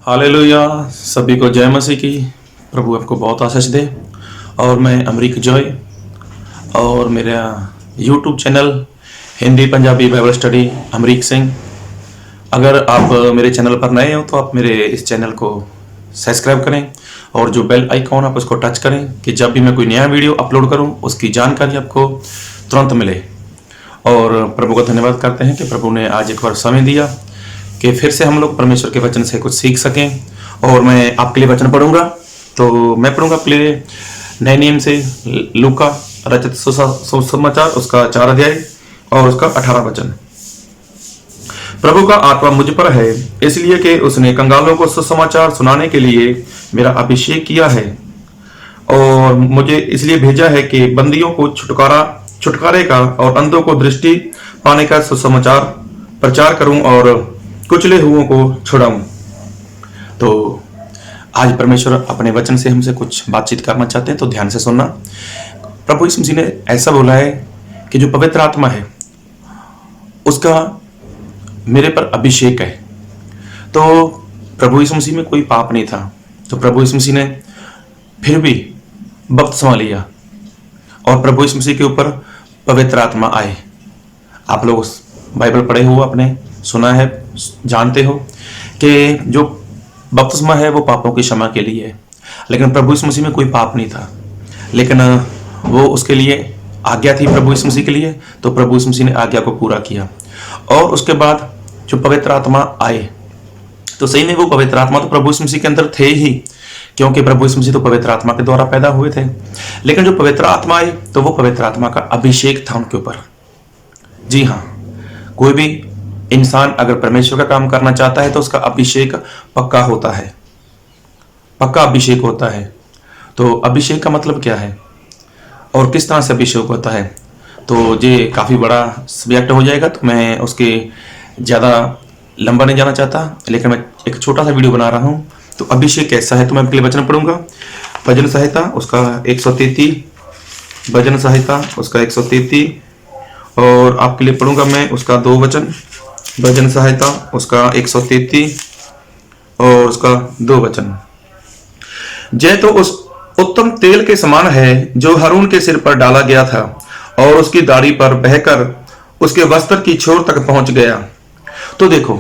Hallelujah. सभी को जय मसीह की। प्रभु आपको बहुत आशीष दे। और मैं अमरीक जॉय और मेरा YouTube channel Hindi Punjabi Bible study Amrik Singh. अगर आप मेरे चैनल पर नए हो तो आप मेरे इस चैनल को सब्सक्राइब करें और जो बेल आइकॉन आप उसको टच करें कि जब भी मैं कोई नया वीडियो अपलोड करूं उसकी जानकारी आपको तुरंत मिले। और प्रभु का धन्यवाद करते हैं कि प्रभु ने आज एक बार समय दिया कि फिर से हम लोग परमेश्वर के वचन से कुछ सीख सकें। और मैं आपके लिए वचन पढ़ूंगा। तो मैं पढ़ूंगा आपके लिए नए नियम से लूका रचित सुसमाचार उसका 4 अध्याय और उसका 18 वचन। प्रभु का आत्मा मुझ पर है इसलिए कि उसने कंगालों को सुसमाचार सुनाने के लिए मेरा अभिषेक किया है और मुझे इसलिए भेजा है कि बंदियों को छुटकारे का और अंधों को दृष्टि पाने का सुसमाचार प्रचार करूं और कुचले हुओं को छुड़ाऊं। तो आज परमेश्वर अपने वचन से हमसे कुछ बातचीत करना चाहते हैं, तो ध्यान से सुनना। प्रभु यीशु मसीह ने ऐसा बोला है कि जो पवित्र आत्मा है उसका मेरे पर अभिषेक है। तो प्रभु यीशु मसीह में कोई पाप नहीं था, तो प्रभु यीशु मसीह ने फिर भी बपतिस्मा लिया और प्रभु यीशु मसीह के ऊपर पवित्र आत्मा आए। आप लोग बाइबल पढ़े हो, आपने सुना है, जानते हो कि जो बपतिस्मा है वो पापों की क्षमा के लिए है। लेकिन प्रभु यीशु मसीह में कोई पाप नहीं था, लेकिन वो उसके लिए आज्ञा थी प्रभु यीशु मसीह के लिए, तो प्रभु यीशु मसीह ने आज्ञा को पूरा किया। और उसके बाद जो पवित्र आत्मा आए, तो सही में वो पवित्र आत्मा तो प्रभु यीशु मसीह के अंदर थे ही, क्योंकि प्रभु यीशु मसीह तो पवित्र आत्मा के द्वारा पैदा हुए थे। लेकिन जो पवित्र आत्मा आई तो वो पवित्र आत्मा का अभिषेक था उनके ऊपर। जी हाँ, कोई भी इंसान अगर परमेश्वर का काम करना चाहता है तो उसका अभिषेक पक्का होता है, पक्का अभिषेक होता है। तो अभिषेक का मतलब क्या है और किस तरह से अभिषेक होता है, तो ये काफ़ी बड़ा सब्जेक्ट हो जाएगा, तो मैं उसके ज़्यादा लंबा नहीं जाना चाहता, लेकिन मैं एक छोटा सा वीडियो बना रहा हूँ। तो अभिषेक कैसा है, तो मैं आपके लिए वचन पढ़ूंगा। भजन संहिता उसका 133, भजन संहिता उसका 133 और आपके लिए पढ़ूंगा मैं उसका 2 वचन। भजन संहिता उसका 133 और उसका 2 वचन। जय तो उस उत्तम तेल के समान है जो हारून के सिर पर डाला गया था और उसकी दाढ़ी पर बहकर उसके वस्त्र की छोर तक पहुंच गया। तो देखो,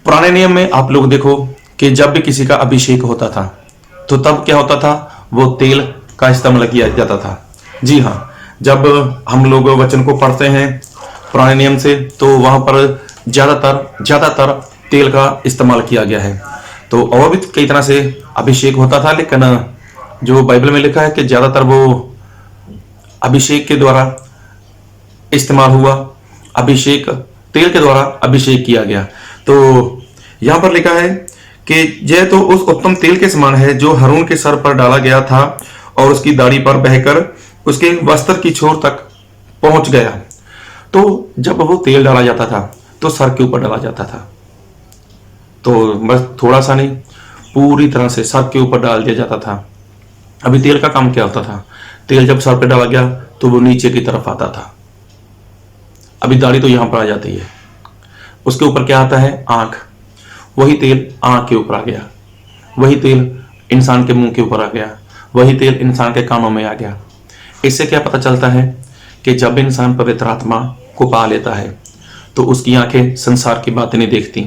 पुराने नियम में आप लोग देखो कि जब भी किसी का अभिषेक होता था तो तब क्या होता था, वो तेल का इस्तेमाल किया जाता था। जी हाँ, जब हम लोग वचन को पढ़ते हैं पुराने नियम से तो वहां पर ज्यादातर तेल का इस्तेमाल किया गया है। तो और भी कई तरह से अभिषेक होता था, लेकिन जो बाइबल में लिखा है कि ज्यादातर वो अभिषेक के द्वारा इस्तेमाल हुआ, अभिषेक तेल के द्वारा अभिषेक किया गया। तो यहां पर लिखा है कि यह तो उस उत्तम तेल के समान है जो हारून के सर पर डाला गया था और उसकी दाढ़ी पर बहकर उसके वस्त्र की छोर तक पहुंच गया। तो जब वो तेल डाला जाता था तो सर के ऊपर डाला जाता था, तो बस थोड़ा सा नहीं, पूरी तरह से सर के ऊपर डाल दिया जाता था। अभी तेल का काम क्या होता था, तेल जब सर पे डाला गया तो वो नीचे की तरफ आता था। अभी दाढ़ी तो यहां पर आ जाती है, उसके ऊपर क्या आता है, आंख। वही तेल आंख के ऊपर आ गया, वही तेल इंसान के मुंह के ऊपर आ गया, वही तेल इंसान के कानों में आ गया। इससे क्या पता चलता है कि जब इंसान पवित्र आत्मा को पा लेता है तो उसकी आंखें संसार की बातें नहीं देखती।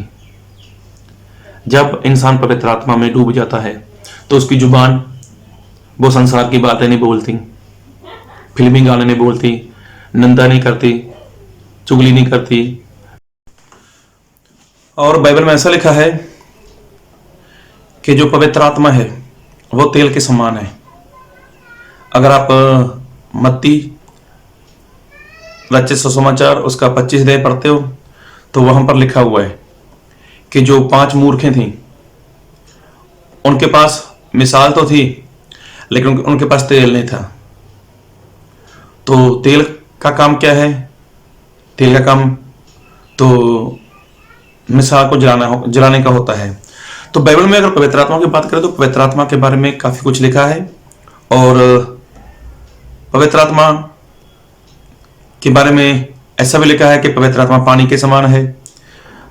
जब इंसान पवित्र आत्मा में डूब जाता है तो उसकी जुबान वो संसार की बातें नहीं बोलती, फिल्मी गाने नहीं बोलती, निंदा नहीं करती, चुगली नहीं करती। और बाइबल में ऐसा लिखा है कि जो पवित्र आत्मा है वो तेल के समान है। अगर आप मत्ती रचित सुसमाचार उसका 25 अध्याय पढ़ते हो तो वहां पर लिखा हुआ है कि जो 5 मूर्खें थीं उनके पास मिसाल तो थी लेकिन उनके पास तेल नहीं था। तो तेल का काम क्या है, तेल का काम तो मिसाल को जलाने का होता है। तो बाइबल में अगर पवित्र आत्मा की बात करें तो पवित्र आत्मा के बारे में काफी कुछ लिखा है और पवित्र आत्मा के बारे में ऐसा भी लिखा है कि पवित्र आत्मा पानी के समान है।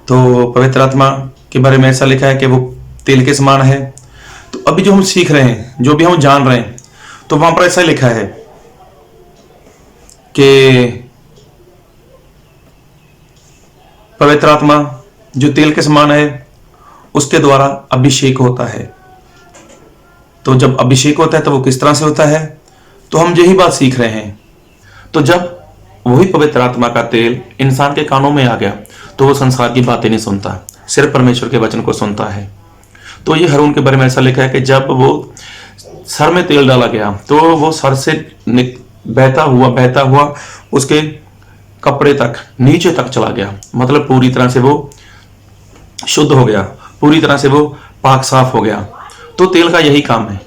तो पवित्र आत्मा के बारे में ऐसा लिखा है कि वो तेल के समान है। तो अभी जो हम सीख रहे हैं, जो भी हम जान रहे हैं, तो वहां पर ऐसा लिखा है कि पवित्र आत्मा जो तेल के समान है उसके द्वारा अभिषेक होता है। तो जब अभिषेक होता है तो वो किस तरह से होता है, तो हम यही बात सीख रहे हैं। तो जब वही पवित्र आत्मा का तेल इंसान के कानों में आ गया तो वो संसार की बातें नहीं सुनता, सिर्फ परमेश्वर के वचन को सुनता है। तो ये हारून के बारे में ऐसा लिखा है कि जब वो सर में तेल डाला गया तो वो सर से बहता हुआ उसके कपड़े तक, नीचे तक चला गया। मतलब पूरी तरह से वो शुद्ध हो गया, पूरी तरह से वो पाक साफ हो गया। तो तेल का यही काम है।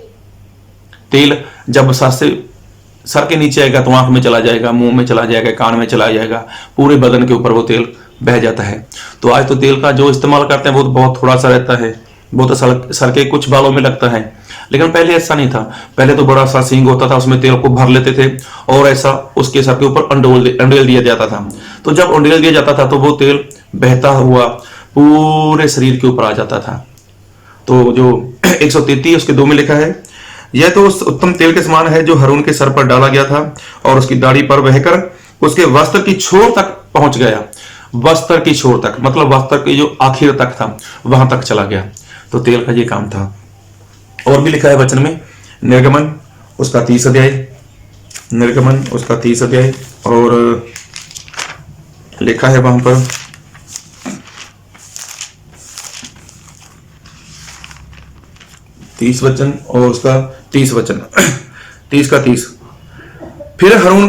तेल जब सर के नीचे आएगा तो आंख में चला जाएगा, मुंह में चला जाएगा, कान में चला जाएगा, पूरे बदन के ऊपर वो तेल बह जाता है। तो आज तो तेल का जो इस्तेमाल करते हैं वो बहुत थोड़ा सा रहता है, वो तो सर के कुछ बालों में लगता है। लेकिन पहले ऐसा नहीं था। पहले तो बड़ा सा सींग होता था, उसमें तेल को भर लेते थे और ऐसा उसके सर के ऊपर अंडेल दिया जाता था। तो जब अंडेल दिया जाता था तो वो तेल बहता हुआ पूरे शरीर के ऊपर आ जाता था। तो जो 133 उसके 2 में लिखा है, यह तो उस उत्तम तेल के समान है जो हारून के सर पर डाला गया था और उसकी दाढ़ी पर बहकर उसके वस्त्र की छोर तक पहुंच गया। वस्त्र की छोर तक मतलब वस्त्र की जो आखिर तक था वहां तक चला गया। तो तेल का ये काम था। और भी लिखा है वचन में, निर्गमन उसका 30 अध्याय, निर्गमन उसका 30 अध्याय, और लिखा है वहां पर 30 वचन और उसका 30 वचन 30 का 30। फिर हारून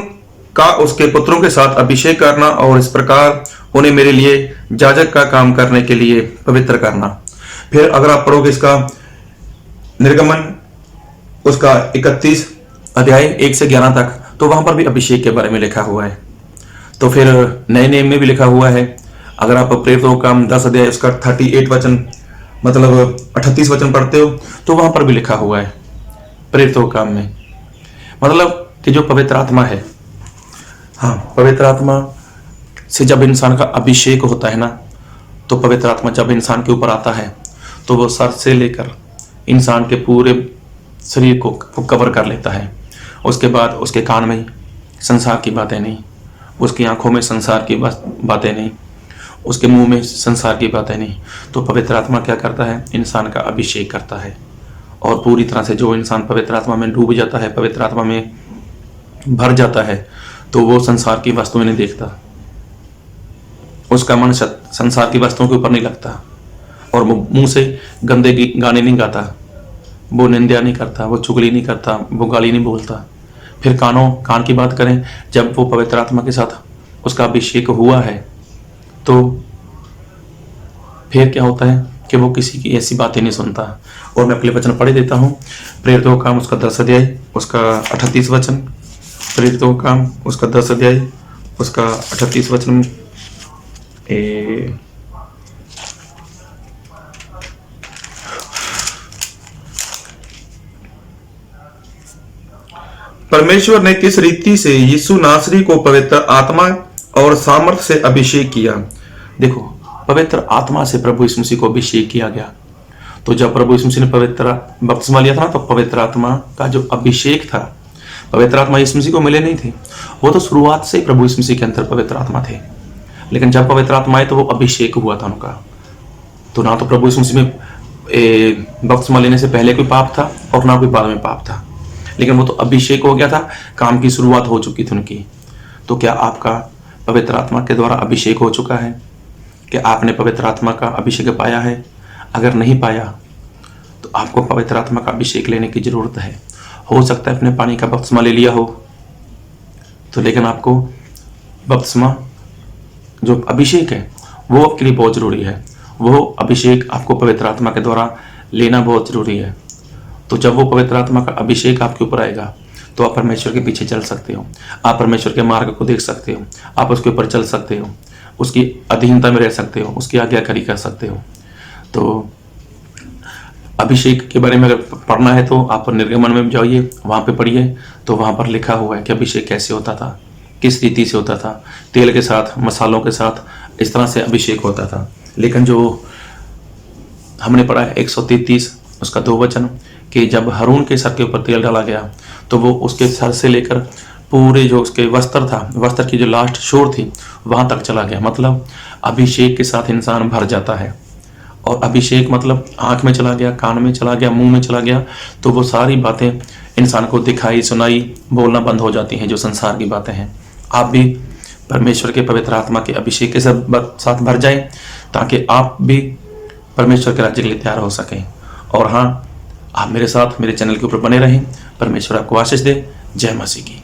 का उसके पुत्रों के साथ अभिषेक करना और इस प्रकार उन्हें मेरे लिए याजक का काम करने के लिए पवित्र करना। फिर अगर आप पढ़ोगे इसका निर्गमन उसका 31 अध्याय 1 से 11 तक, तो वहां पर भी अभिषेक के बारे में लिखा हुआ है। तो फिर नए नियम में भी लिखा हुआ है। अगर आप प्रेरितों का 10 अध्याय उसका 38 वचन मतलब 38 वचन पढ़ते हो तो वहां पर भी लिखा हुआ है प्रेरितों काम में, मतलब कि जो पवित्र आत्मा है, हाँ, पवित्र आत्मा से जब इंसान का अभिषेक होता है ना, तो पवित्र आत्मा जब इंसान के ऊपर आता है तो वो सर से लेकर इंसान के पूरे शरीर को कवर कर लेता है। उसके बाद उसके कान में संसार की बातें नहीं, उसकी आंखों में संसार की बातें नहीं, उसके मुंह में संसार की बातें नहीं। तो पवित्र आत्मा क्या करता है, इंसान का अभिषेक करता है। और पूरी तरह से जो इंसान पवित्र आत्मा में डूब जाता है, पवित्र आत्मा में भर जाता है, तो वो संसार की वस्तुएं नहीं देखता, उसका मन संसार की वस्तुओं के ऊपर नहीं लगता, और वो मुंह से गंदे गाने नहीं गाता, वो निंदा नहीं करता, वो चुगली नहीं करता, वो गाली नहीं बोलता। फिर कान की बात करें, जब वो पवित्र आत्मा के साथ उसका अभिषेक हुआ है तो फिर क्या होता है कि वो किसी की ऐसी बातें नहीं सुनता। और मैं अपने वचन पढ़े देता हूँ, प्रेरितों का काम उसका 10 अध्याय उसका 38 वचन, प्रेरितों का काम उसका 10 अध्याय उसका 38 वचन। परमेश्वर ने किस रीति से यीशु नासरी को पवित्र आत्मा और सामर्थ से अभिषेक किया। देखो, पवित्र आत्मा से प्रभु यीशु मसीह को अभिषेक किया गया। तो जब प्रभु यीशु मसीह ने पवित्र बपतिस्मा लिया था ना, तो पवित्र आत्मा का जो अभिषेक था, पवित्र आत्मा यीशु मसीह को मिले नहीं थे, वो तो शुरुआत से प्रभु यीशु मसीह के अंदर पवित्र आत्मा थे। लेकिन जब पवित्र आत्मा आए तो वो अभिषेक हुआ था उनका। तो ना तो प्रभु यीशु मसीह में बपतिस्मा लेने से पहले कोई पाप था और ना कोई बाद में पाप था, लेकिन वो तो अभिषेक हो गया था, काम की शुरुआत हो चुकी थी उनकी। तो क्या आपका पवित्र आत्मा के द्वारा अभिषेक हो चुका है? कि आपने पवित्र आत्मा का अभिषेक पाया है? अगर नहीं पाया तो आपको पवित्र आत्मा का अभिषेक लेने की जरूरत है। हो सकता है अपने पानी का बपतिस्मा ले लिया हो तो, लेकिन आपको बपतिस्मा जो अभिषेक है वो आपके लिए बहुत जरूरी है। वो अभिषेक आपको पवित्र आत्मा के द्वारा लेना बहुत जरूरी है। तो जब वो पवित्र आत्मा का अभिषेक आपके ऊपर आएगा तो आप परमेश्वर के पीछे चल सकते हो, आप परमेश्वर के मार्ग को देख सकते हो, आप उसके ऊपर चल सकते हो, उसकी अधीनता में रह सकते हो, उसकी आज्ञाकारी कर सकते हो। तो अभिषेक के बारे में अगर पढ़ना है तो आप निर्गमन में जाइए, वहाँ पे पढ़िए, तो वहाँ पर लिखा हुआ है कि अभिषेक कैसे होता था, किस रीति से होता था, तेल के साथ, मसालों के साथ, इस तरह से अभिषेक होता था। लेकिन जो हमने पढ़ा है 133 उसका 2 वचन कि जब हारून के सर के ऊपर तेल डाला गया तो वो उसके सर से लेकर पूरे जो उसके वस्त्र था, वस्त्र की जो लास्ट छोर थी वहां तक चला गया। मतलब अभिषेक के साथ इंसान भर जाता है। और अभिषेक मतलब आंख में चला गया, कान में चला गया, मुंह में चला गया, तो वो सारी बातें इंसान को दिखाई सुनाई बोलना बंद हो जाती हैं जो संसार की बातें हैं। आप भी परमेश्वर के पवित्र आत्मा के अभिषेक के साथ भर जाएं ताकि आप भी परमेश्वर के राज्य के लिए तैयार हो सकें। और हाँ, आप मेरे साथ मेरे चैनल के ऊपर बने रहें। परमेश्वर आपको आशीष दे। जय मसीह की।